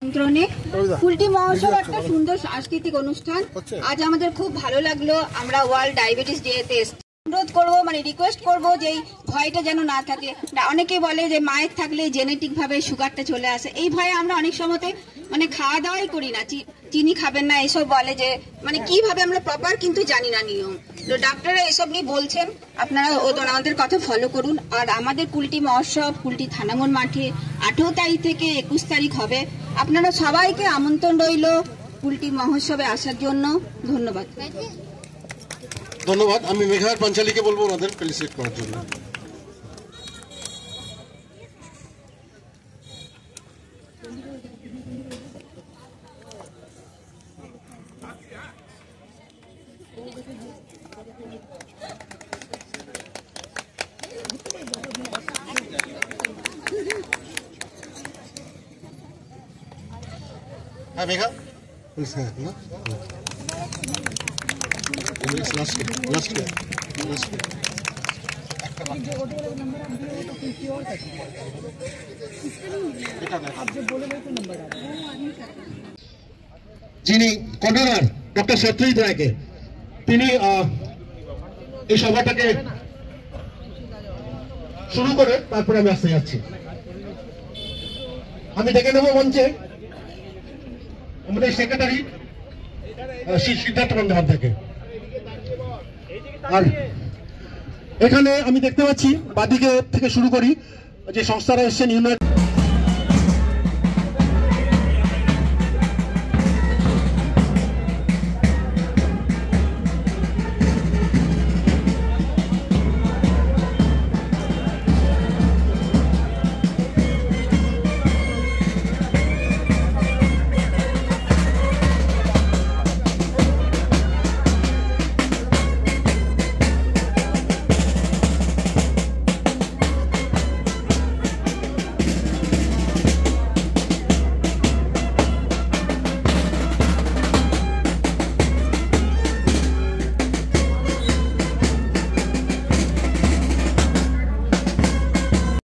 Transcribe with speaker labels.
Speaker 1: নিমন্ত্রণে কুলটি মহোৎসব একটা সুন্দর সাংস্কৃতিক অনুষ্ঠান। আজ আমাদের খুব ভালো লাগলো। আমরা ওয়ার্ল্ড ডায়াবেটিস ডেতে অনুরোধ করবো, রিকোয়েস্ট করবো যে এই ভয়টা যেন না থাকে। অনেকে বলে যে মায়ের থাকলে জেনেটিক ভাবে সুগারটা চলে আসে, এই ভয়ে আমরা অনেক সময়তে খাওয়া দাওয়াই করি না, চিনি খাবেন না এসব বলে, যে কিভাবে আমরা প্রপার কিন্তু জানি না নিয়ম। তো ডাক্তাররা এসব নিয়ে বলছেন, আপনারা আমাদের কথা ফলো করুন। আর আমাদের কুলটি মহোৎসব কুলটি থানাঙ্গন মাঠে 18 তারিখ থেকে 21 তারিখ হবে। আপনারা সবাইকে আমন্ত্রণ রইল কুলটি মহোৎসবে আসার জন্য। ধন্যবাদ।
Speaker 2: ধন্যবাদ। আমি মেঘার পাঞ্চালীকে বলবো ওনাদের ফেলিসিটেট করার জন্য। হ্যাঁ মেঘা, না যিনি কনভেনার ডক্টর সত্যজিৎ রায়কে, তিনি এই সভাটাকে শুরু করে তারপরে আমি আসতে যাচ্ছি। আমি ডেকে নেব মঞ্চে আমাদের সেক্রেটারি সিদ্ধার্থ বন্দ্যোপাধ্যায়কে। আর এখানে আমি দেখতে পাচ্ছি বাদিকে থেকে শুরু করি যে সংস্থারা এসছেন ইউনাইটেড